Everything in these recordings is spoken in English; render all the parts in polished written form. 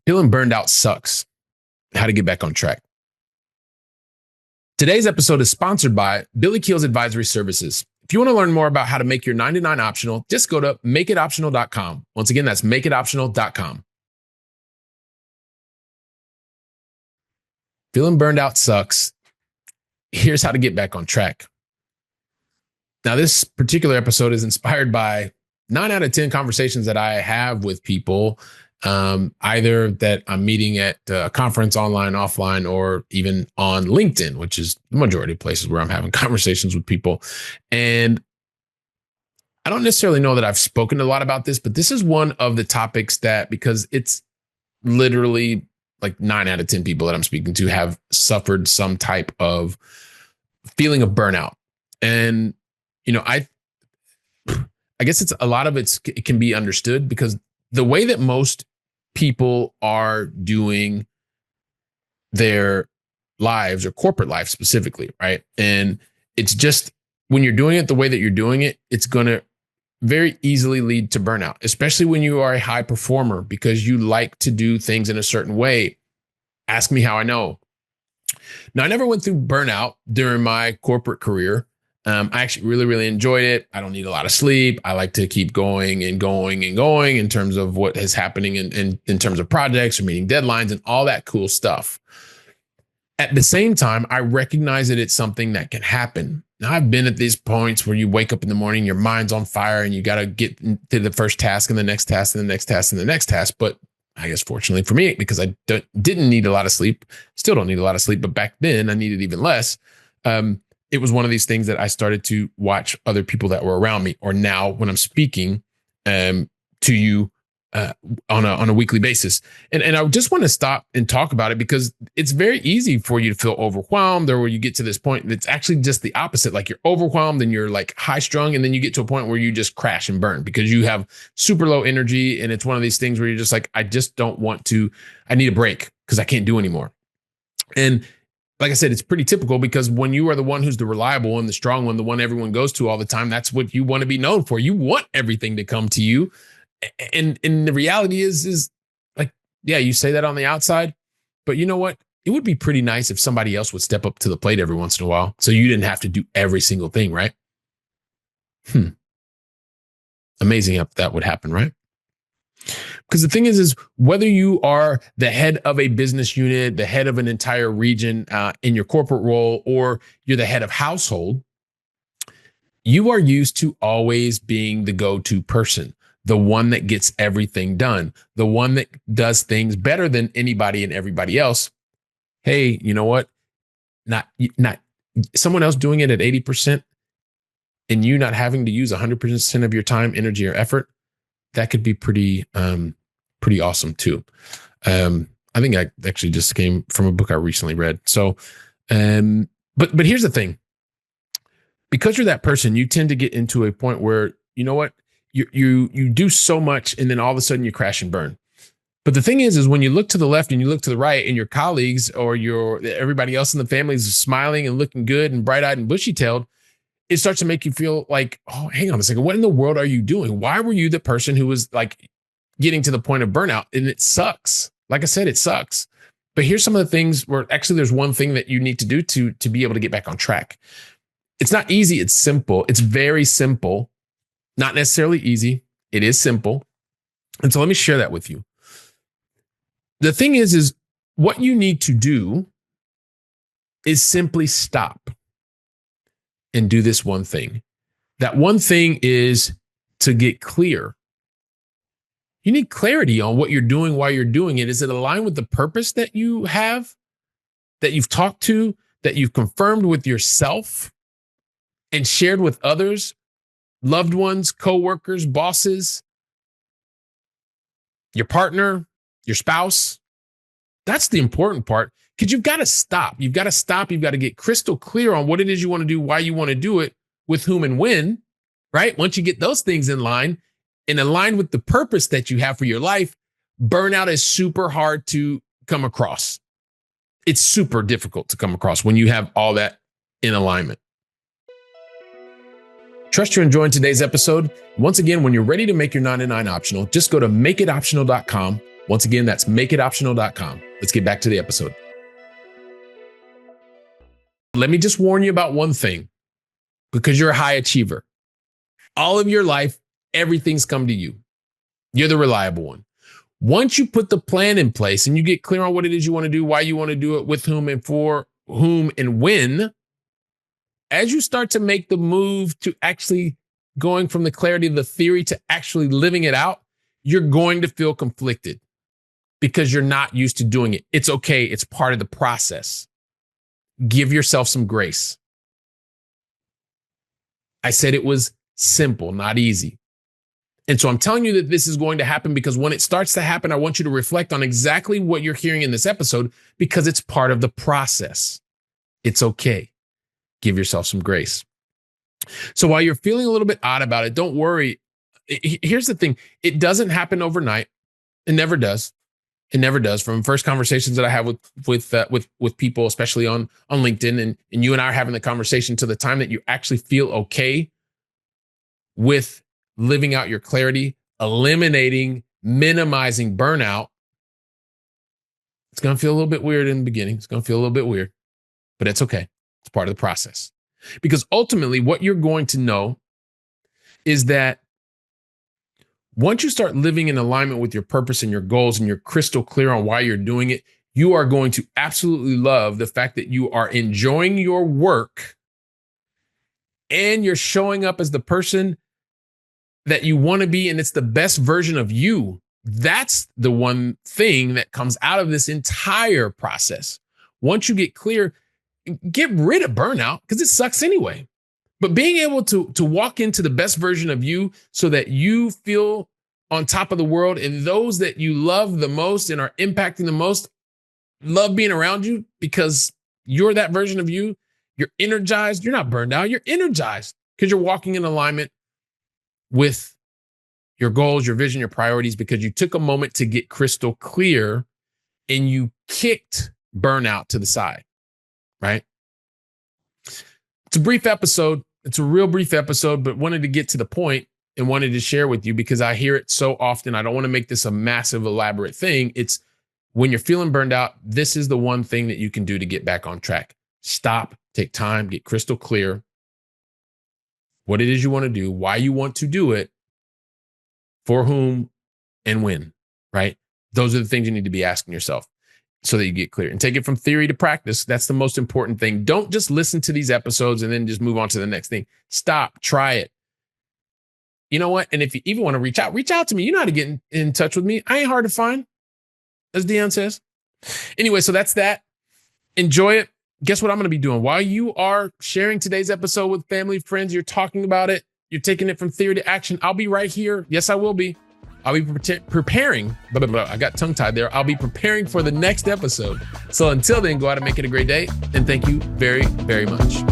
Feeling burned out sucks. How to get back on track. Today's episode is sponsored by Billy Keels Advisory Services. If you want to learn more about how to make your 99 optional, just go to makeitoptional.com. Once again, that's makeitoptional.com. Feeling burned out sucks. Here's how to get back on track. Now, this particular episode is inspired by 9 out of 10 conversations that I have with people, either that I'm meeting at a conference online, offline, or even on LinkedIn, which is the majority of places where I'm having conversations with people. And I don't necessarily know that I've spoken a lot about this, but this is one of the topics that, because it's literally like 9 out of 10 people that I'm speaking to have suffered some type of feeling of burnout. And, you know, I guess it's a lot of it can be understood because the way that most people are doing their lives, or corporate life specifically, right? And it's just, when you're doing it the way that you're doing it, it's going to very easily lead to burnout, especially when you are a high performer because you like to do things in a certain way. Ask me how I know. Now, I never went through burnout during my corporate career. I actually really enjoyed it. I don't need a lot of sleep. I like to keep going and going and going in terms of what is happening in terms of projects or meeting deadlines and all that cool stuff. At the same time, I recognize that it's something that can happen. Now, I've been at these points where you wake up in the morning, your mind's on fire, and you got to get to the first task and the next task and the next task and the next task. But I guess fortunately for me, because I didn't need a lot of sleep, still don't need a lot of sleep, but back then I needed even less. It was one of these things that I started to watch other people that were around me, or now when I'm speaking to you on a weekly basis. And I just want to stop and talk about it because it's very easy for you to feel overwhelmed, or where you get to this point, and it's actually just the opposite. Like, you're overwhelmed and you're like high strung, and then you get to a point where you just crash and burn because you have super low energy. And it's one of these things where you're just like, I just don't want to, I need a break because I can't do anymore. And like I said, it's pretty typical because when you are the one who's the reliable one, the strong one, the one everyone goes to all the time, that's what you want to be known for. You want everything to come to you. And the reality is like, yeah, you say that on the outside, but you know what? It would be pretty nice if somebody else would step up to the plate every once in a while, so you didn't have to do every single thing, right? Amazing if that would happen, right? Because the thing is whether you are the head of a business unit, the head of an entire region in your corporate role, or you're the head of household, you are used to always being the go-to person, the one that gets everything done, the one that does things better than anybody and everybody else. Hey, you know what? Not someone else doing it at 80% and you not having to use 100% of your time, energy, or effort. That could be pretty awesome too. I think I actually just came from a book I recently read. So, but here's the thing. Because you're that person, you tend to get into a point where, you know what, you do so much, and then all of a sudden you crash and burn. But the thing is when you look to the left and you look to the right, and your colleagues or everybody else in the family is smiling and looking good and bright-eyed and bushy-tailed, it starts to make you feel like, oh, hang on a second. What in the world are you doing? Why were you the person who was like getting to the point of burnout? And it sucks. Like I said, it sucks. But here's some of the things where actually there's one thing that you need to do to be able to get back on track. It's not easy. It's simple. It's very simple. Not necessarily easy. It is simple. And so let me share that with you. The thing is what you need to do is simply stop and do this one thing. That one thing is to get clear. You need clarity on what you're doing while you're doing it. Is it aligned with the purpose that you have, that you've talked to, that you've confirmed with yourself and shared with others, loved ones, coworkers, bosses, your partner, your spouse? That's the important part, because you've got to stop. You've got to stop. You've got to get crystal clear on what it is you want to do, why you want to do it, with whom and when, right? Once you get those things in line and aligned with the purpose that you have for your life, burnout is super hard to come across. It's super difficult to come across when you have all that in alignment. Trust you're enjoying today's episode. Once again, when you're ready to make your 99 optional, just go to makeitoptional.com. Once again, that's makeitoptional.com. Let's get back to the episode. Let me just warn you about one thing, because you're a high achiever. All of your life, everything's come to you. You're the reliable one. Once you put the plan in place and you get clear on what it is you want to do, why you want to do it, with whom and for whom and when, as you start to make the move to actually going from the clarity of the theory to actually living it out, you're going to feel conflicted because you're not used to doing it. It's okay. It's part of the process. Give yourself some grace. I said it was simple, not easy. And so I'm telling you that this is going to happen because when it starts to happen, I want you to reflect on exactly what you're hearing in this episode because it's part of the process. It's okay. Give yourself some grace. So while you're feeling a little bit odd about it, don't worry. Here's the thing. It doesn't happen overnight. It never does. It never does. From first conversations that I have with people, especially on LinkedIn, and you and I are having the conversation, to the time that you actually feel okay with living out your clarity, eliminating, minimizing burnout, it's going to feel a little bit weird in the beginning. It's going to feel a little bit weird, but it's okay. It's part of the process. Because ultimately, what you're going to know is that once you start living in alignment with your purpose and your goals, and you're crystal clear on why you're doing it, you are going to absolutely love the fact that you are enjoying your work and you're showing up as the person that you want to be, and it's the best version of you. That's the one thing that comes out of this entire process. Once you get clear, get rid of burnout because it sucks anyway. But being able to walk into the best version of you so that you feel on top of the world, and those that you love the most and are impacting the most love being around you because you're that version of you. You're energized. You're not burned out. You're energized because you're walking in alignment with your goals, your vision, your priorities, because you took a moment to get crystal clear and you kicked burnout to the side, right? It's a brief episode. It's a real brief episode, but wanted to get to the point and wanted to share with you because I hear it so often. I don't want to make this a massive, elaborate thing. It's when you're feeling burned out, this is the one thing that you can do to get back on track. Stop, take time, get crystal clear what it is you want to do, why you want to do it, for whom and when, right? Those are the things you need to be asking yourself so that you get clear, and take it from theory to practice. That's the most important thing. Don't just listen to these episodes and then just move on to the next thing. Stop, try it. You know what? And if you even want to reach out to me. You know how to get in touch with me. I ain't hard to find, as Dion says. Anyway, so that's that. Enjoy it. Guess what I'm going to be doing? While you are sharing today's episode with family, friends, you're talking about it, you're taking it from theory to action, I'll be right here. Yes, I will be. I'll be preparing. I got tongue tied there. I'll be preparing for the next episode. So until then, go out and make it a great day. And thank you very, very much.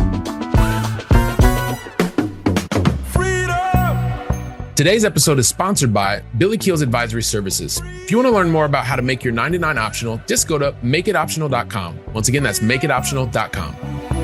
Today's episode is sponsored by Billy Keels Advisory Services. If you want to learn more about how to make your 99 optional, just go to makeitoptional.com. Once again, that's makeitoptional.com.